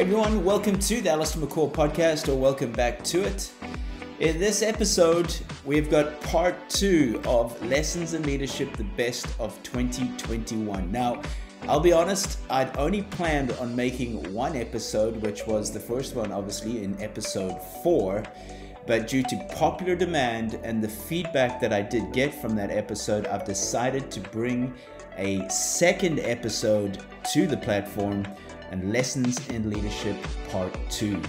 everyone, welcome to the Allistair podcast, or welcome back to it. In this episode, we've got part 2 of Lessons in Leadership, the best of 2021. Now, I'll be honest, I'd only planned on making one episode, which was the first one, obviously, in episode 4. But due to popular demand and the feedback that I did get from that episode, I've decided to bring a second episode to the platform, and Lessons in Leadership Part 2.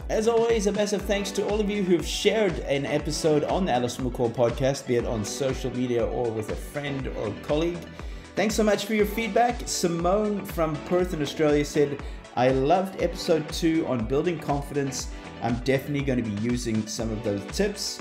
As always, a massive thanks to all of you who've shared an episode on the Allistair podcast, be it on social media or with a friend or colleague. Thanks so much for your feedback. Simone from Perth in Australia said, I loved episode 2 on building confidence. I'm definitely going to be using some of those tips.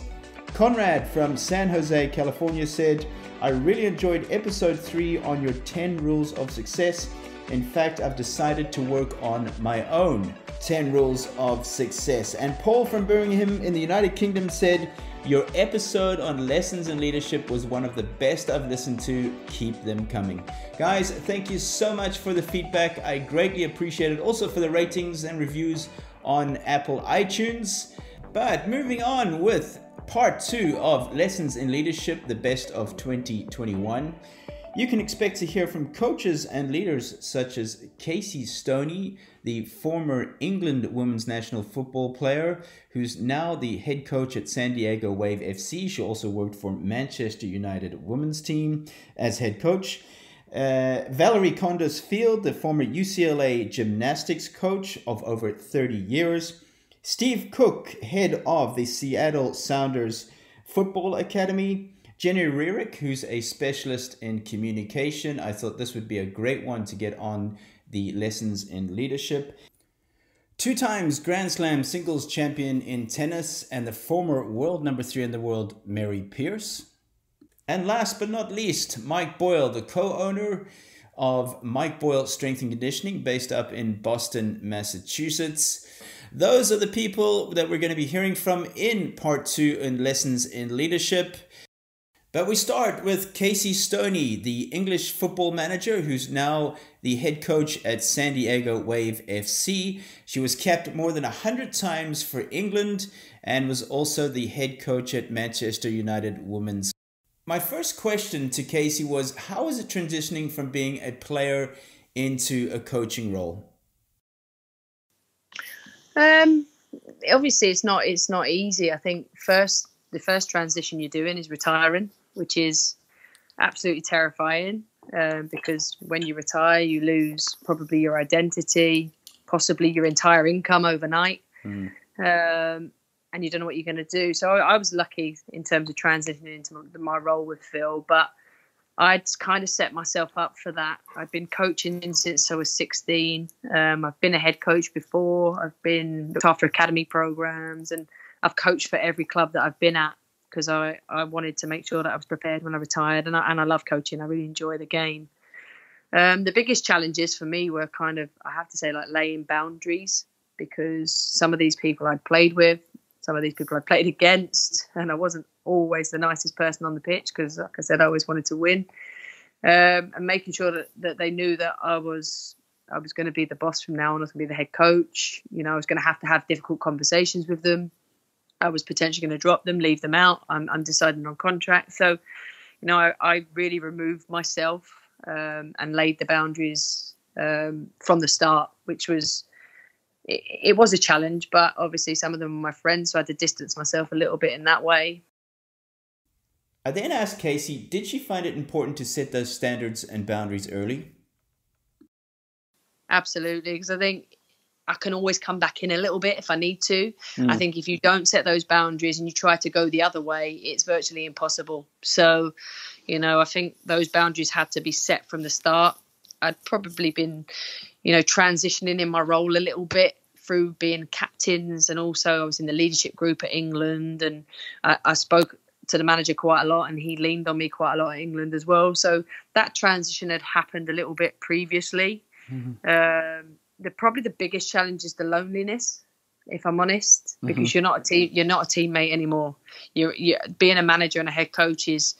Conrad from San Jose, California said, I really enjoyed episode 3 on your 10 rules of success. In fact, I've decided to work on my own 10 rules of success. And Paul from Birmingham in the United Kingdom said, your episode on lessons in leadership was one of the best I've listened to. Keep them coming. Guys, thank you so much for the feedback. I greatly appreciate it. Also for the ratings and reviews on Apple iTunes. But moving on with part 2 of Lessons in Leadership, the best of 2021. You can expect to hear from coaches and leaders such as Casey Stoney, the former England women's national football player, who's now the head coach at San Diego Wave FC. She also worked for Manchester United women's team as head coach. Valerie Kondos Field, the former UCLA gymnastics coach of over 30 years. Steve Cooke, head of the Seattle Sounders Football Academy. Jenny Rearick, who's a specialist in communication. I thought this would be a great one to get on the Lessons in Leadership. 2 times Grand Slam singles champion in tennis and the former world number 3 in the world, Mary Pierce. And last but not least, Mike Boyle, the co-owner of Mike Boyle Strength and Conditioning, based up in Boston, Massachusetts. Those are the people that we're going to be hearing from in part 2 in Lessons in Leadership. But we start with Casey Stoney, the English football manager who's now the head coach at San Diego Wave FC. She was capped more than 100 times for England and was also the head coach at Manchester United Women's. My first question to Casey was, how is it transitioning from being a player into a coaching role? Obviously it's not easy. I think the first transition you're doing is retiring, which is absolutely terrifying, because when you retire, you lose probably your identity, possibly your entire income overnight, and you don't know what you're going to do. So I was lucky in terms of transitioning into my role with Phil, but I'd kind of set myself up for that. I've been coaching since I was 16. I've been a head coach before. I've been looked after academy programs, and I've coached for every club that I've been at, because I wanted to make sure that I was prepared when I retired. And I love coaching. I really enjoy the game. The biggest challenges for me were kind of, I have to say, like laying boundaries, because some of these people I'd played with, some of these people I played against, and I wasn't always the nicest person on the pitch because, like I said, I always wanted to win. And making sure that they knew that I was going to be the boss from now on. I was going to be the head coach. You know, I was going to have difficult conversations with them. I was potentially going to drop them, leave them out. I'm deciding on contract. So, you know, I really removed myself and laid the boundaries from the start, which was, it was a challenge, but obviously some of them were my friends, so I had to distance myself a little bit in that way. I then asked Casey, did she find it important to set those standards and boundaries early? Absolutely, because I think I can always come back in a little bit if I need to. I think if you don't set those boundaries and you try to go the other way, it's virtually impossible. So, you know, I think those boundaries had to be set from the start. I'd probably been, you know, transitioning in my role a little bit through being captains, and also I was in the leadership group at England, and I spoke to the manager quite a lot, and he leaned on me quite a lot at England as well. So that transition had happened a little bit previously. Probably the biggest challenge is the loneliness, if I'm honest, because you're not a teammate anymore. You're being a manager and a head coach is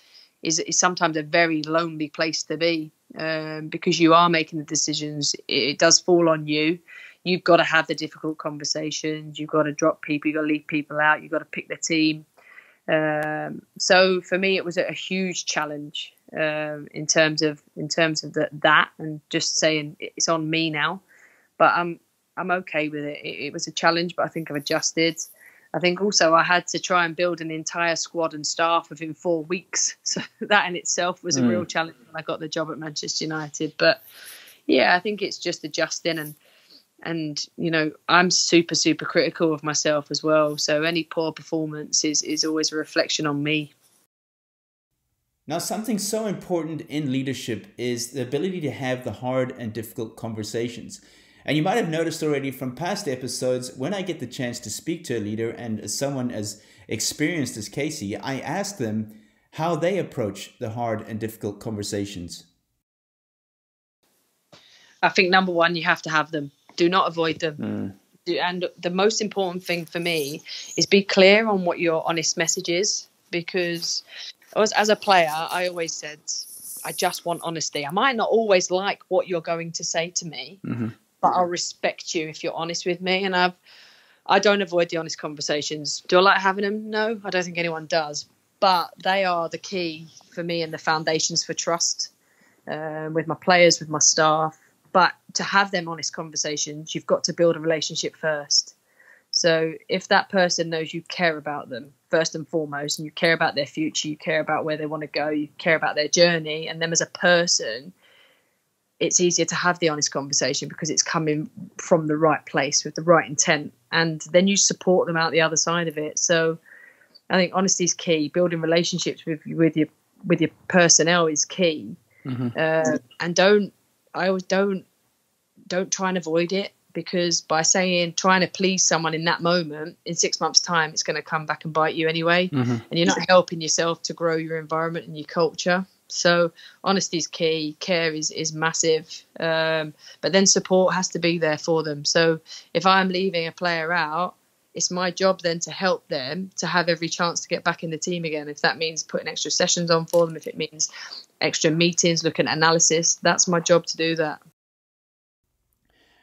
sometimes a very lonely place to be. because you are making the decisions. It does fall on you. You've got to have the difficult conversations. You've got to drop people. You've got to leave people out. You've got to pick the team. So for me, it was a huge challenge in terms of that, and just saying it's on me now. But I'm okay with it. It was a challenge, but I think I've adjusted. I think also I had to try and build an entire squad and staff within 4 weeks. So that in itself was a real challenge when I got the job at Manchester United. But yeah, I think it's just adjusting, and you know, I'm super, super critical of myself as well. So any poor performance is always a reflection on me. Now, something so important in leadership is the ability to have the hard and difficult conversations. And you might have noticed already from past episodes, when I get the chance to speak to a leader and someone as experienced as Casey, I ask them how they approach the hard and difficult conversations. I think number one, you have to have them. Do not avoid them. And the most important thing for me is be clear on what your honest message is, because as a player, I always said, I just want honesty. I might not always like what you're going to say to me, but I'll respect you if you're honest with me. And I don't avoid the honest conversations. Do I like having them? No, I don't think anyone does. But they are the key for me and the foundations for trust with my players, with my staff. But to have them honest conversations, you've got to build a relationship first. So if that person knows you care about them first and foremost, and you care about their future, you care about where they want to go, you care about their journey and them as a person, it's easier to have the honest conversation because it's coming from the right place with the right intent. And then you support them out the other side of it. So I think honesty is key. Building relationships with your personnel is key. And don't try and avoid it, because by trying to please someone in that moment, in 6 months' time, it's going to come back and bite you anyway. And you're not helping yourself to grow your environment and your culture. So honesty is key. Care is massive. But then support has to be there for them. So if I'm leaving a player out, it's my job then to help them to have every chance to get back in the team again. If that means putting extra sessions on for them, if it means extra meetings, looking at analysis, that's my job to do that.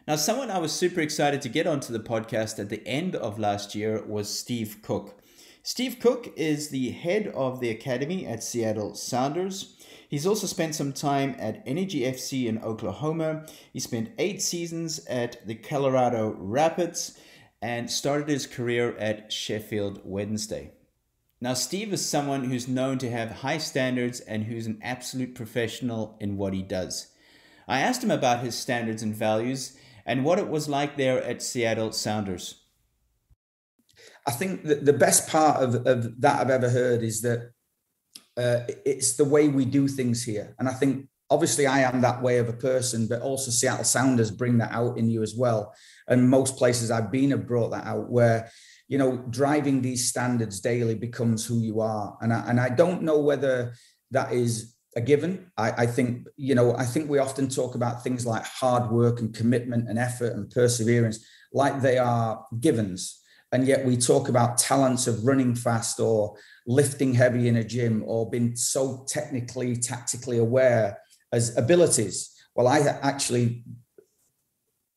Now, someone I was super excited to get onto the podcast at the end of last year was Steve Cooke. Steve Cooke is the head of the academy at Seattle Sounders. He's also spent some time at Energy FC in Oklahoma. He spent 8 seasons at the Colorado Rapids and started his career at Sheffield Wednesday. Now, Steve is someone who's known to have high standards and who's an absolute professional in what he does. I asked him about his standards and values and what it was like there at Seattle Sounders. I think that the best part of that I've ever heard is that it's the way we do things here. And I think, obviously, I am that way of a person, but also Seattle Sounders bring that out in you as well. And most places I've been have brought that out, where, you know, driving these standards daily becomes who you are. And I don't know whether that is a given. I think we often talk about things like hard work and commitment and effort and perseverance like they are givens. And yet we talk about talents of running fast or lifting heavy in a gym or being so technically, tactically aware as abilities. Well, I actually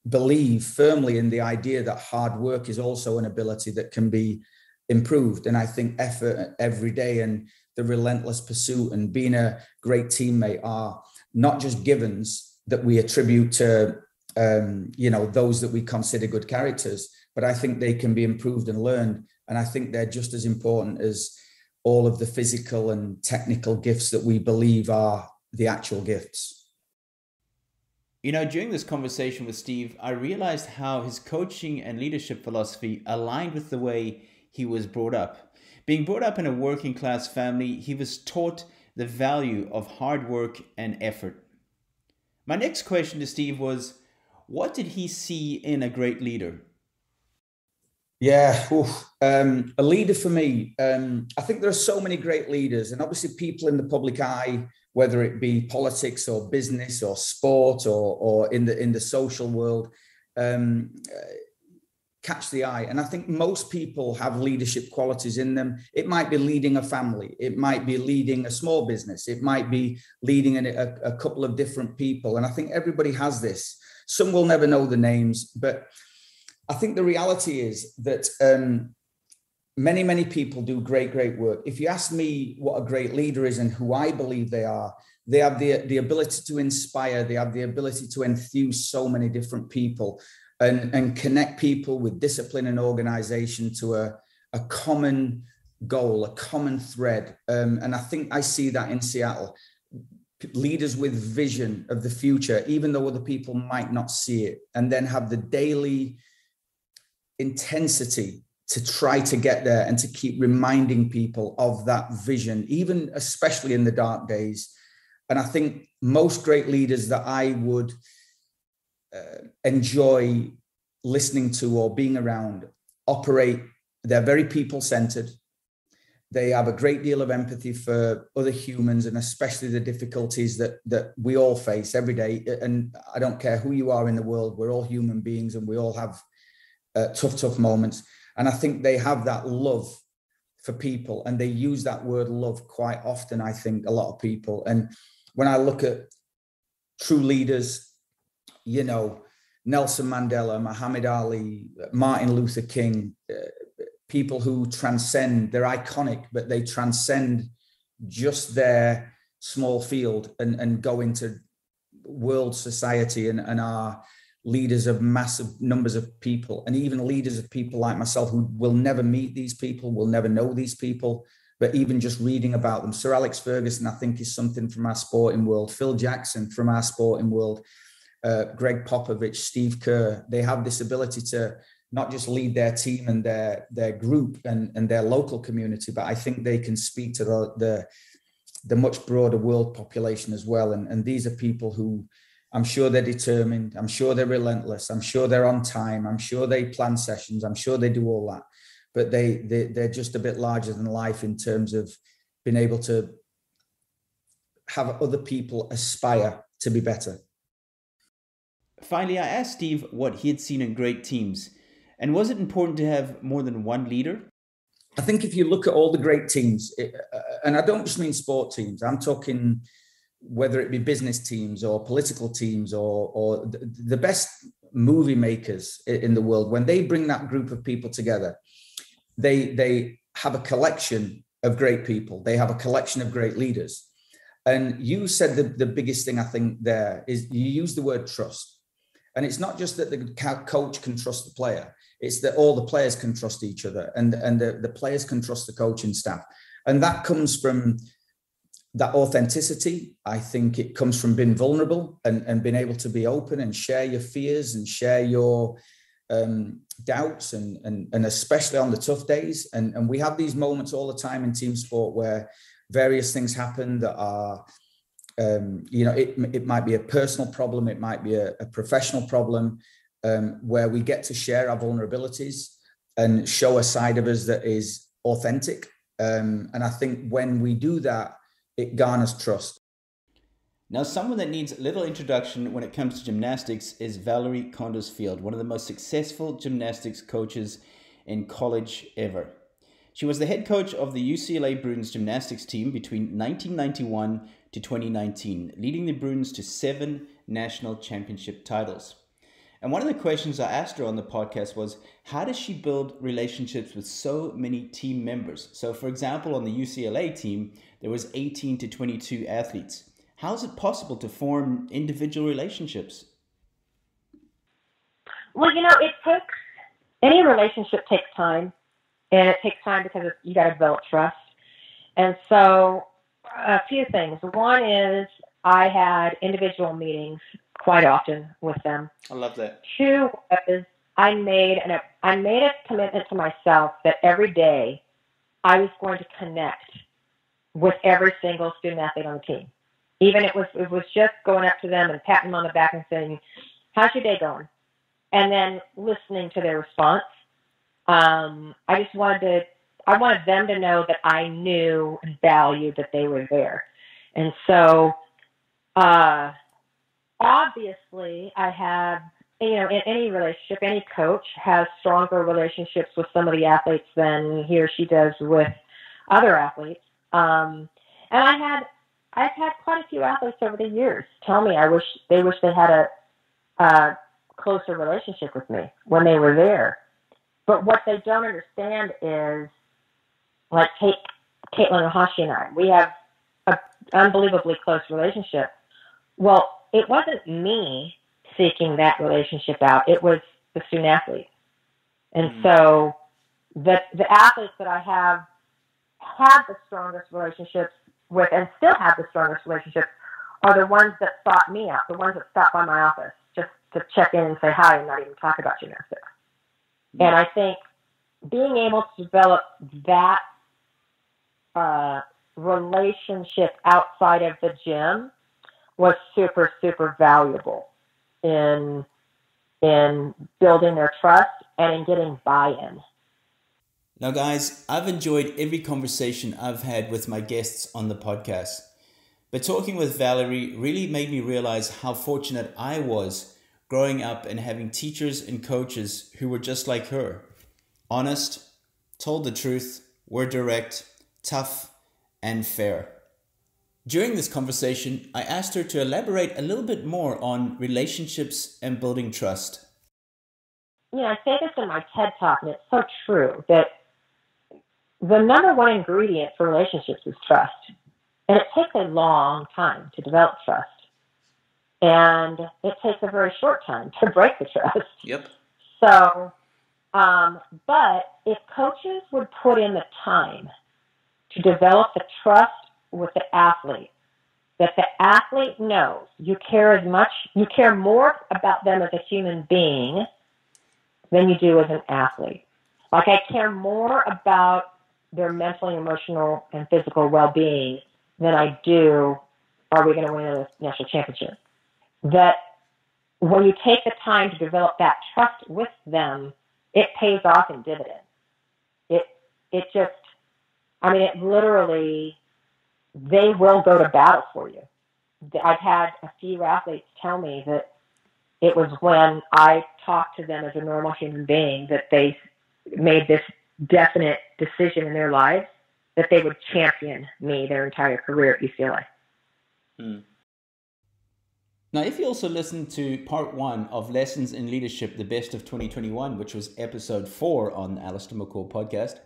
believe firmly in the idea that hard work is also an ability that can be improved. And I think effort every day and the relentless pursuit and being a great teammate are not just givens that we attribute to, those that we consider good characters, but I think they can be improved and learned. And I think they're just as important as all of the physical and technical gifts that we believe are the actual gifts. You know, during this conversation with Steve, I realized how his coaching and leadership philosophy aligned with the way he was brought up. Being brought up in a working class family, he was taught the value of hard work and effort. My next question to Steve was, what did he see in a great leader? Yeah, a leader for me, I think there are so many great leaders, and obviously people in the public eye, whether it be politics or business or sport or in the social world, catch the eye. And I think most people have leadership qualities in them. It might be leading a family. It might be leading a small business. It might be leading a couple of different people. And I think everybody has this. Some will never know the names, but I think the reality is that many, many people do great, great work. If you ask me what a great leader is and who I believe they have the ability to inspire. They have the ability to enthuse so many different people and connect people with discipline and organization to a common goal, a common thread. And I think I see that in Seattle. Leaders with vision of the future, even though other people might not see it, and then have the daily intensity to try to get there and to keep reminding people of that vision, even especially in the dark days. And I think most great leaders that I would enjoy listening to or being around they're very people-centered. They have a great deal of empathy for other humans, and especially the difficulties that we all face every day. And I don't care who you are in the world, we're all human beings and we all have tough moments. And I think they have that love for people, and they use that word love quite often, I think, a lot of people. And when I look at true leaders, Nelson Mandela, Muhammad Ali, Martin Luther King, people who transcend, they're iconic, but they transcend just their small field and go into world society and are leaders of massive numbers of people, and even leaders of people like myself who will never meet these people, will never know these people, but even just reading about them. Sir Alex Ferguson, I think, is something from our sporting world. Phil Jackson from our sporting world. Greg Popovich, Steve Kerr, they have this ability to not just lead their team and their group and their local community, but I think they can speak to the much broader world population as well. And these are people who, I'm sure they're determined. I'm sure they're relentless. I'm sure they're on time. I'm sure they plan sessions. I'm sure they do all that. But they're just a bit larger than life in terms of being able to have other people aspire to be better. Finally, I asked Steve what he had seen in great teams. And was it important to have more than one leader? I think if you look at all the great teams, and I don't just mean sport teams, I'm talking whether it be business teams or political teams or the best movie makers in the world, when they bring that group of people together, they have a collection of great people. They have a collection of great leaders. And you said the biggest thing I think there is you use the word trust. And it's not just that the coach can trust the player. It's that all the players can trust each other, and the players can trust the coaching staff. And that comes from that authenticity. I think it comes from being vulnerable and being able to be open and share your fears and share your doubts and especially on the tough days. And we have these moments all the time in team sport where various things happen that are, it might be a personal problem. It might be a professional problem where we get to share our vulnerabilities and show a side of us that is authentic. And I think when we do that, it garners trust. Now, someone that needs little introduction when it comes to gymnastics is Valerie Kondos, one of the most successful gymnastics coaches in college ever. She was the head coach of the UCLA Bruins gymnastics team between 1991 to 2019, leading the Bruins to 7 national championship titles. And one of the questions I asked her on the podcast was, how does she build relationships with so many team members? So, for example, on the UCLA team, there was 18 to 22 athletes. How is it possible to form individual relationships? Well, any relationship takes time, and it takes time because you got to build trust. And so a few things. One is I had individual meetings quite often with them. I love that. 2 is I made a commitment to myself that every day I was going to connect with every single student athlete on the team. Even it was just going up to them and patting them on the back and saying, "How's your day going?" And then listening to their response. I wanted them to know that I knew and valued that they were there. And so, obviously I have in any relationship, any coach has stronger relationships with some of the athletes than he or she does with other athletes. And I've had quite a few athletes over the years tell me they wish they had a closer relationship with me when they were there. But what they don't understand is, like, take Caitlin Ohashi and I. We have an unbelievably close relationship. Well, it wasn't me seeking that relationship out. It was the student athlete. And so the athletes that I have had the strongest relationships with and still have the strongest relationships are the ones that sought me out, the ones that stopped by my office just to check in and say hi and not even talk about gymnastics. And I think being able to develop that relationship outside of the gym was super, super valuable in building their trust and in getting buy-in. Now, guys, I've enjoyed every conversation I've had with my guests on the podcast. But talking with Valerie really made me realize how fortunate I was growing up and having teachers and coaches who were just like her. Honest, told the truth, were direct, tough, and fair. During this conversation, I asked her to elaborate a little bit more on relationships and building trust. I say this in my TED Talk, and it's so true, that the number one ingredient for relationships is trust. And it takes a long time to develop trust. And it takes a very short time to break the trust. Yep. So, but if coaches would put in the time to develop the trust with the athlete, that the athlete knows you care more about them as a human being than you do as an athlete. Like, I care more about their mental, emotional, and physical well-being than I do, are we going to win a national championship? That when you take the time to develop that trust with them, it pays off in dividends. It literally, they will go to battle for you. I've had a few athletes tell me that it was when I talked to them as a normal human being that they made this definite decision in their lives that they would champion me their entire career at UCLA. Now, if you also listened to part 1 of Lessons in Leadership, the Best of 2021, which was episode 4 on the Allistair McCall podcast,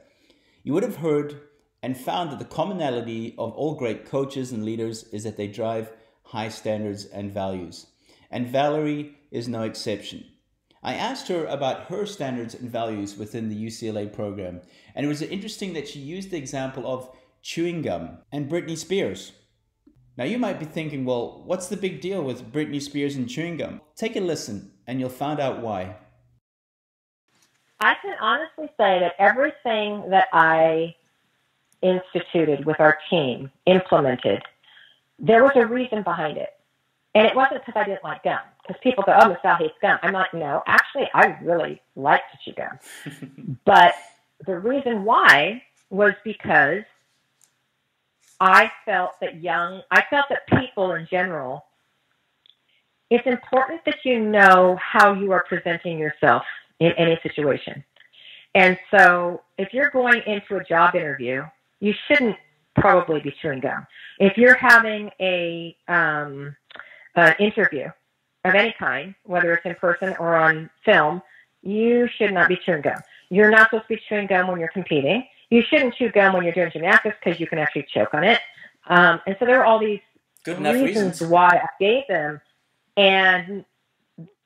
you would have heard and found that the commonality of all great coaches and leaders is that they drive high standards and values. And Valerie is no exception. I asked her about her standards and values within the UCLA program, and it was interesting that she used the example of chewing gum and Britney Spears. Now, you might be thinking, well, what's the big deal with Britney Spears and chewing gum? Take a listen, and you'll find out why. I can honestly say that everything that I instituted with our team, implemented, there was a reason behind it. And it wasn't because I didn't like gum. Because people go, oh, Miss Val hates gum. I'm like, no, actually, I really like to chew gum. But the reason why was because I felt that people in general, it's important that you know how you are presenting yourself in any situation. And so if you're going into a job interview, you shouldn't probably be chewing gum. If you're having an interview of any kind, whether it's in person or on film, you should not be chewing gum. You're not supposed to be chewing gum when you're competing. You shouldn't chew gum when you're doing gymnastics because you can actually choke on it. And so there are all these reasons why I gave them. And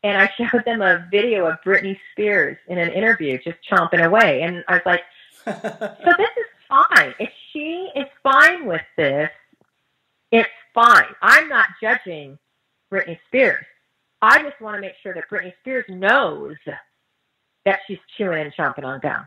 I showed them a video of Britney Spears in an interview just chomping away. And I was like, so this is fine. If she is fine with this, it's fine. I'm not judging Britney Spears. I just want to make sure that Britney Spears knows that she's chewing and chomping on gum.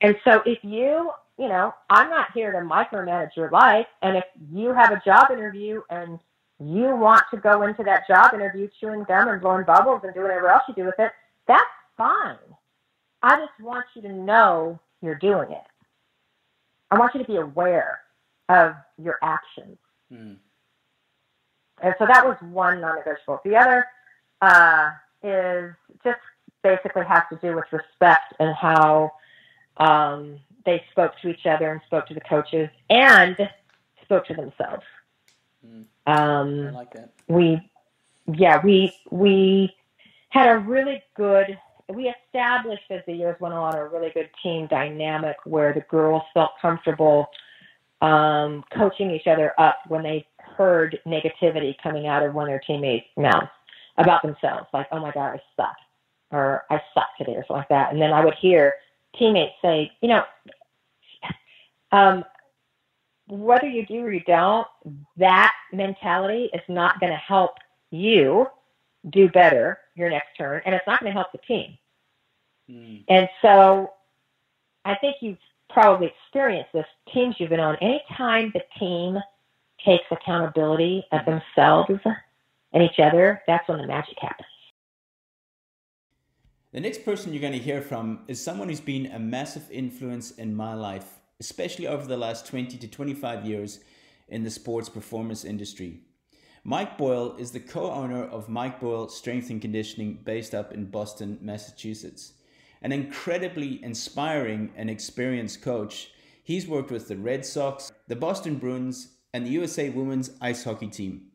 And so if I'm not here to micromanage your life. And if you have a job interview and you want to go into that job interview chewing gum and blowing bubbles and do whatever else you do with it, that's fine. I just want you to know you're doing it. I want you to be aware of your actions. And so that was one non-negotiable. The other is just basically has to do with respect and how they spoke to each other and spoke to the coaches and spoke to themselves. I like that. We had a really good, we established as the years went on a really good team dynamic where the girls felt comfortable coaching each other up when they heard negativity coming out of one of their teammates' mouths about themselves, like, oh my God, I suck, or I suck today, or something like that. And then I would hear teammates say, whether you do or you don't, that mentality is not going to help you do better your next turn, and it's not going to help the team. And so I think you've probably experienced this, teams you've been on. Anytime the team takes accountability of themselves and each other, that's when the magic happens. The next person you're going to hear from is someone who's been a massive influence in my life, especially over the last 20 to 25 years in the sports performance industry. Mike Boyle is the co-owner of Mike Boyle Strength and Conditioning based up in Boston, Massachusetts. An incredibly inspiring and experienced coach, he's worked with the Red Sox, the Boston Bruins, and the USA Women's Ice Hockey Team.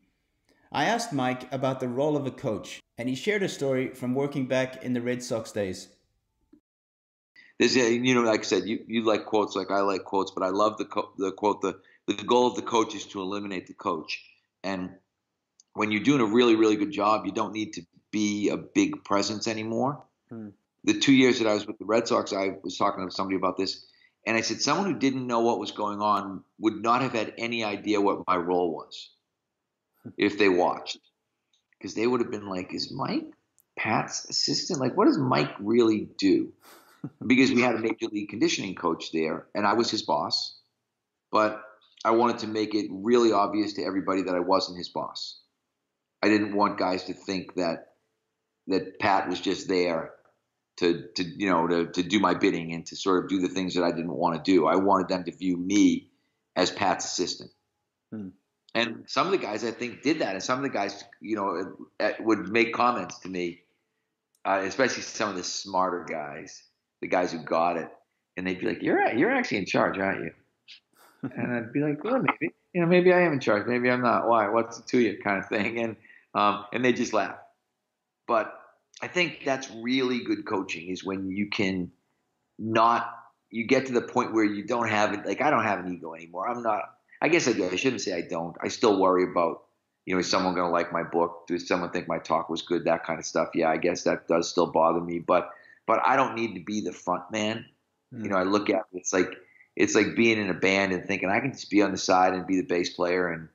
I asked Mike about the role of a coach, and he shared a story from working back in the Red Sox days. There's, like I said, you like quotes like I like quotes, but I love the quote, the goal of the coach is to eliminate the coach. And when you're doing a really, really good job, you don't need to be a big presence anymore. The 2 years that I was with the Red Sox, I was talking to somebody about this, and I said someone who didn't know what was going on would not have had any idea what my role was if they watched. Because they would have been like, is Mike Pat's assistant? Like, what does Mike really do? Because we had a major league conditioning coach there, and I was his boss. But I wanted to make it really obvious to everybody that I wasn't his boss. I didn't want guys to think that Pat was just there to do my bidding and to sort of do the things that I didn't want to do. I wanted them to view me as Pat's assistant. And some of the guys, I think, did that. And some of the guys, would make comments to me, especially some of the smarter guys, the guys who got it. And they'd be like, you're actually in charge, aren't you? And I'd be like, well, maybe. Maybe I am in charge. Maybe I'm not. Why? What's it to you kind of thing. And they just laugh. But I think that's really good coaching is when you can you get to the point where you don't have it. Like, I don't have an ego anymore. I guess I do. I shouldn't say I don't. I still worry about, is someone going to like my book? Does someone think my talk was good? That kind of stuff. Yeah, I guess that does still bother me, but I don't need to be the front man. I look at it, it's like being in a band and thinking I can just be on the side and be the bass player, and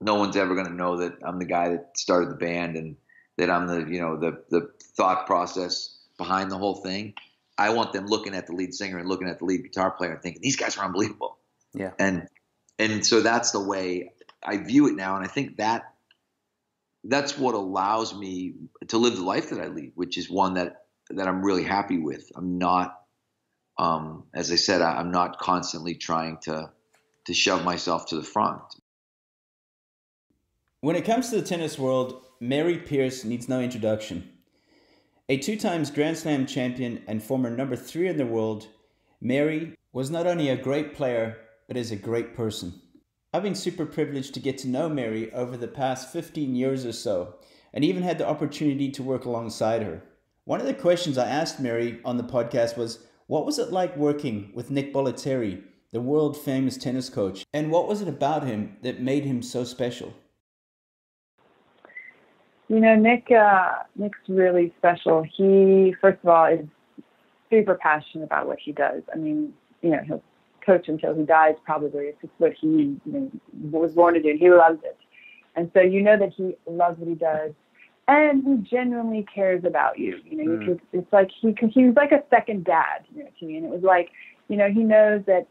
no one's ever going to know that I'm the guy that started the band and that I'm the thought process behind the whole thing. I want them looking at the lead singer and looking at the lead guitar player and thinking these guys are unbelievable. Yeah. And so that's the way I view it now, and I think that's what allows me to live the life that I lead, which is one that I'm really happy with. I'm not, as I said, I'm not constantly trying to shove myself to the front. When it comes to the tennis world, Mary Pierce needs no introduction. A 2-time Grand Slam champion and former number 3 in the world, Mary was not only a great player, but is a great person. I've been super privileged to get to know Mary over the past 15 years or so, and even had the opportunity to work alongside her. One of the questions I asked Mary on the podcast was, what was it like working with Nick Bollettieri, the world famous tennis coach, and what was it about him that made him so special? Nick's really special. He, first of all, is super passionate about what he does. I mean, he'll coach until he dies, probably. It's just what he was born to do. He loves it. And so that he loves what he does. And he genuinely cares about you. It's like he's like a second dad, to me. And it was like, he knows that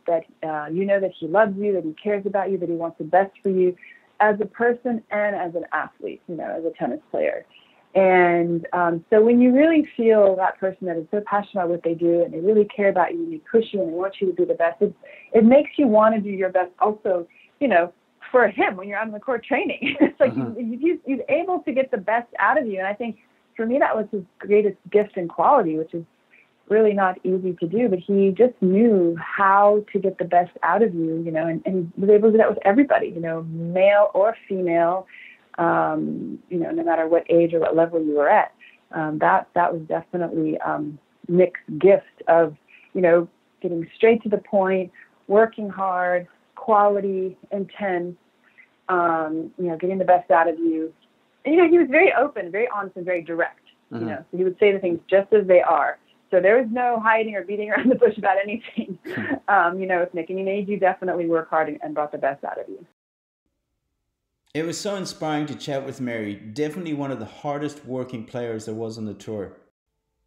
he loves you, that he cares about you, that he wants the best for you as a person and as an athlete, as a tennis player. And so when you really feel that person that is so passionate about what they do and they really care about you and they push you and they want you to do the best, it makes you want to do your best also, for him when you're out on the court training. It's like he's able to get the best out of you. And I think for me, that was his greatest gift and quality, which is really not easy to do, but he just knew how to get the best out of you, you know, and was able to do that with everybody, you know, male or female, you know, no matter what age or what level you were at. That was definitely Nick's gift of, you know, getting straight to the point, working hard, quality, intense, you know, getting the best out of you. And, you know, he was very open, very honest, and very direct, you know, so he would say the things just as they are. So there was no hiding or beating around the bush about anything, you know, with Nick. And he made you definitely work hard and brought the best out of you. It was so inspiring to chat with Mary, definitely one of the hardest working players there was on the tour.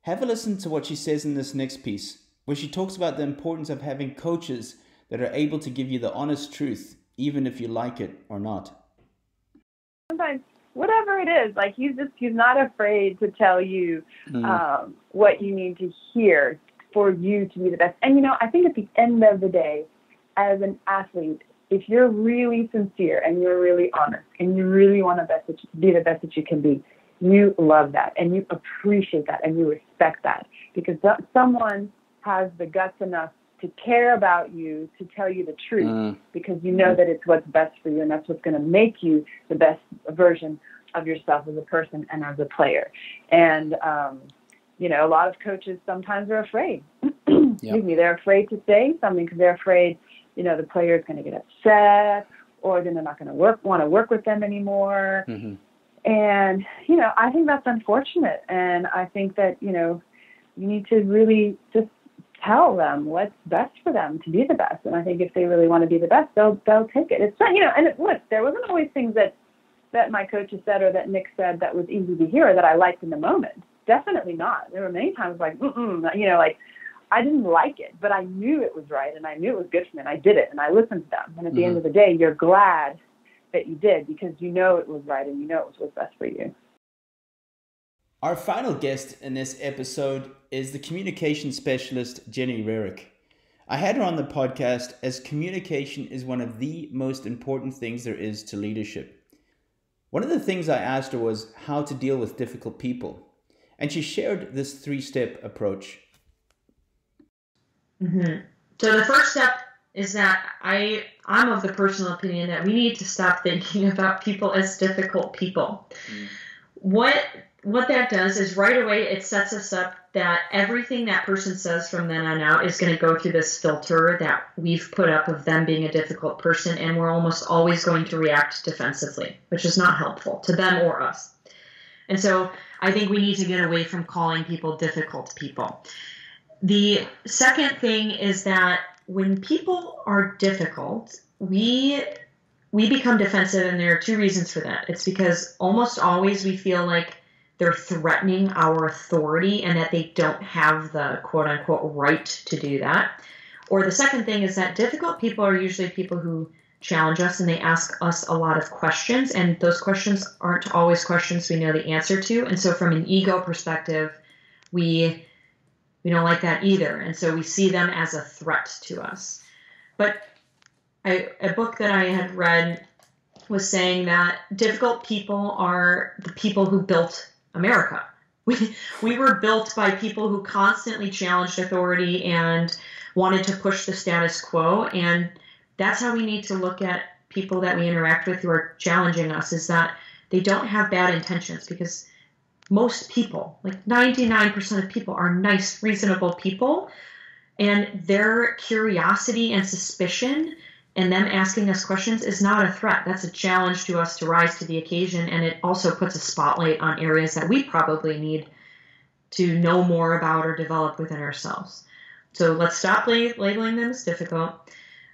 Have a listen to what she says in this next piece, where she talks about the importance of having coaches that are able to give you the honest truth, even if you like it or not. Sometimes, whatever it is, like he's not afraid to tell you what you need to hear for you to be the best. And, you know, I think at the end of the day, as an athlete, if you're really sincere and you're really honest and you really want to be the best that you can be, you love that and you appreciate that and you respect that, because someone has the guts enough to care about you, to tell you the truth, because you know that it's what's best for you and that's what's going to make you the best version of yourself as a person and as a player. And, you know, a lot of coaches sometimes are afraid. Excuse me, they're afraid to say something because they're afraid, you know, the player is going to get upset, or then they're not going to want to work with them anymore. And, you know, I think that's unfortunate. And I think that, you know, you need to really just tell them what's best for them to be the best. And I think if they really want to be the best, they'll take it. It's not, you know, and look, there wasn't always things that my coaches said or that Nick said that was easy to hear or that I liked in the moment. Definitely not. There were many times like, you know, like I didn't like it, but I knew it was right and I knew it was good for me and I did it and I listened to them. And at the end of the day, you're glad that you did because you know it was right and you know it was what's best for you. Our final guest in this episode is the communication specialist, Jenny Rearick. I had her on the podcast as communication is one of the most important things there is to leadership. One of the things I asked her was how to deal with difficult people, and she shared this 3-step approach. So the first step is that I'm of the personal opinion that we need to stop thinking about people as difficult people. What that does is right away it sets us up that everything that person says from then on out is going to go through this filter that we've put up of them being a difficult person, and we're almost always going to react defensively, which is not helpful to them or us. And so I think we need to get away from calling people difficult people. The second thing is that when people are difficult, we become defensive, and there are 2 reasons for that. It's because almost always we feel like they're threatening our authority and that they don't have the quote-unquote right to do that. Or the second thing is that difficult people are usually people who challenge us and they ask us a lot of questions, and those questions aren't always questions we know the answer to. And so from an ego perspective, we don't like that either. And so we see them as a threat to us. But a book that I had read was saying that difficult people are the people who built America. We were built by people who constantly challenged authority and wanted to push the status quo. And that's how we need to look at people that we interact with who are challenging us, is that they don't have bad intentions, because most people, like 99% of people, are nice, reasonable people. And their curiosity and suspicion and them asking us questions is not a threat. That's a challenge to us to rise to the occasion. And it also puts a spotlight on areas that we probably need to know more about or develop within ourselves. So let's stop labeling them as difficult.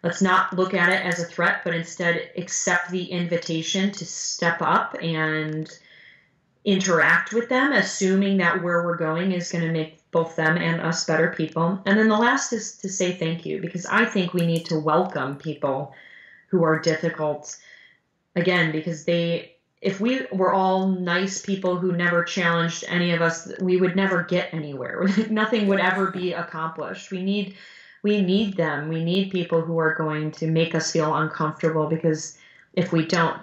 Let's not look at it as a threat, but instead accept the invitation to step up and interact with them, assuming that where we're going is going to make both them and us better people. And then the last is to say thank you, because I think we need to welcome people who are difficult, again, because if we were all nice people who never challenged any of us, we would never get anywhere. Nothing would ever be accomplished. We need them. We need people who are going to make us feel uncomfortable, because if we don't,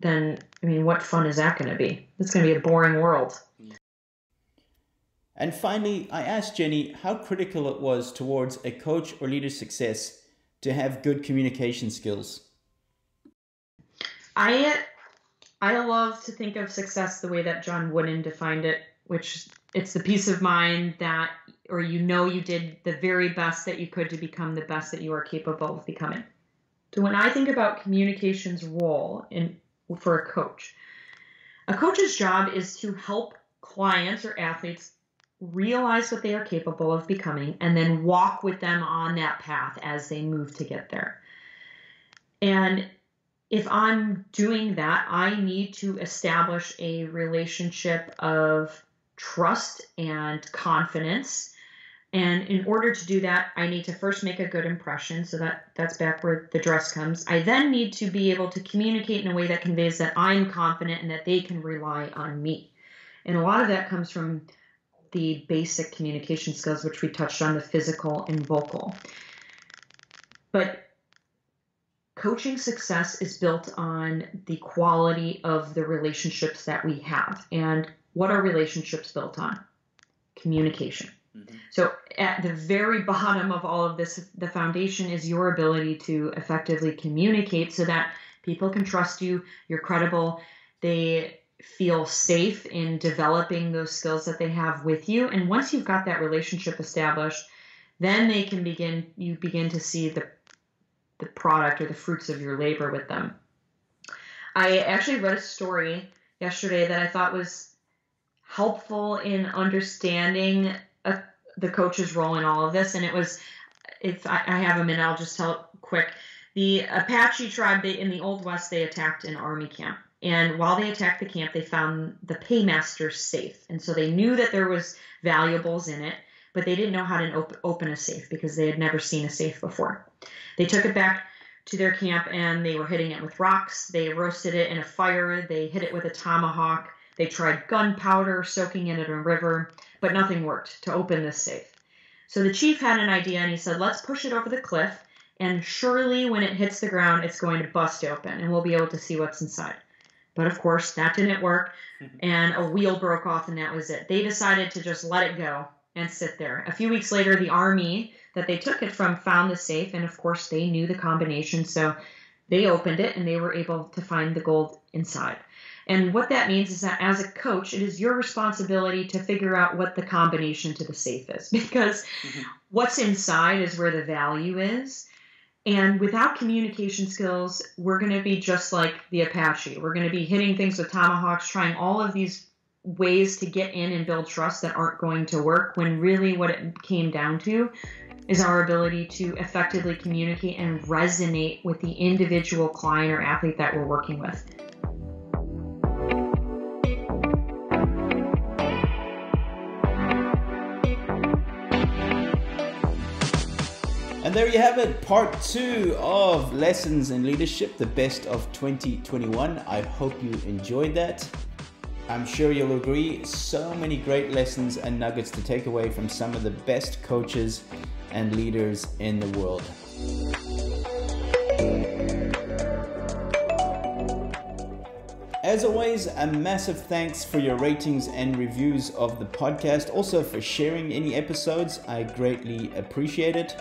then, I mean, what fun is that going to be? It's going to be a boring world. And finally, I asked Jenny how critical it was towards a coach or leader's success to have good communication skills. I love to think of success the way that John Wooden defined it, which it's the peace of mind that, or you did the very best that you could to become the best that you are capable of becoming. So when I think about communication's role for a coach's job is to help clients or athletes realize what they are capable of becoming and then walk with them on that path as they move to get there. And if I'm doing that, I need to establish a relationship of trust and confidence. And in order to do that, I need to first make a good impression. So that's back where the dress comes. I then need to be able to communicate in a way that conveys that I'm confident and that they can rely on me. And a lot of that comes from the basic communication skills, which we touched on, the physical and vocal. But coaching success is built on the quality of the relationships that we have. And what are relationships built on? Communication. Mm-hmm. So at the very bottom of all of this, the foundation is your ability to effectively communicate so that people can trust you, you're credible, they feel safe in developing those skills that they have with you. And once you've got that relationship established, then you begin to see the product or the fruits of your labor with them. I actually read a story yesterday that I thought was helpful in understanding the coach's role in all of this. And it was, if I have a minute, I'll just tell it quick. The Apache tribe, in the Old West, they attacked an army camp. And while they attacked the camp, they found the paymaster's safe. And so they knew that there was valuables in it, but they didn't know how to open a safe because they had never seen a safe before. They took it back to their camp and they were hitting it with rocks. They roasted it in a fire. They hit it with a tomahawk. They tried gunpowder, soaking it in a river, but nothing worked to open this safe. So the chief had an idea and he said, let's push it over the cliff. And surely when it hits the ground, it's going to bust open and we'll be able to see what's inside. But of course, that didn't work, and a wheel broke off, and that was it. They decided to just let it go and sit there. A few weeks later, the army that they took it from found the safe, and of course, they knew the combination, so they opened it, and they were able to find the gold inside. And what that means is that as a coach, it is your responsibility to figure out what the combination to the safe is, because what's inside is where the value is. And without communication skills, we're going to be just like the Apache. We're going to be hitting things with tomahawks, trying all of these ways to get in and build trust that aren't going to work, when really what it came down to is our ability to effectively communicate and resonate with the individual client or athlete that we're working with. And there you have it, part 2 of Lessons in Leadership, the best of 2021. I hope you enjoyed that. I'm sure you'll agree, so many great lessons and nuggets to take away from some of the best coaches and leaders in the world. As always, a massive thanks for your ratings and reviews of the podcast. Also for sharing any episodes, I greatly appreciate it.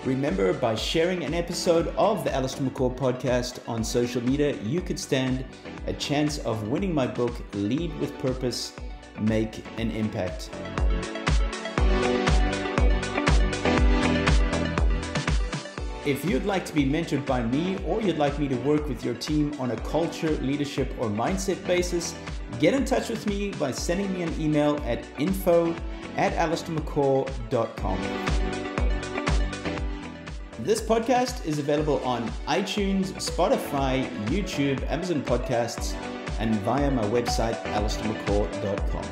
Remember, by sharing an episode of the Allistair McCall podcast on social media, you could stand a chance of winning my book, Lead with Purpose, Make an Impact. If you'd like to be mentored by me, or you'd like me to work with your team on a culture, leadership, or mindset basis, get in touch with me by sending me an email at info@allistairmccall.com. This podcast is available on iTunes, Spotify, YouTube, Amazon Podcasts, and via my website, allistairmccall.com.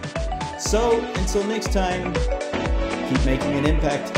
So, until next time, keep making an impact.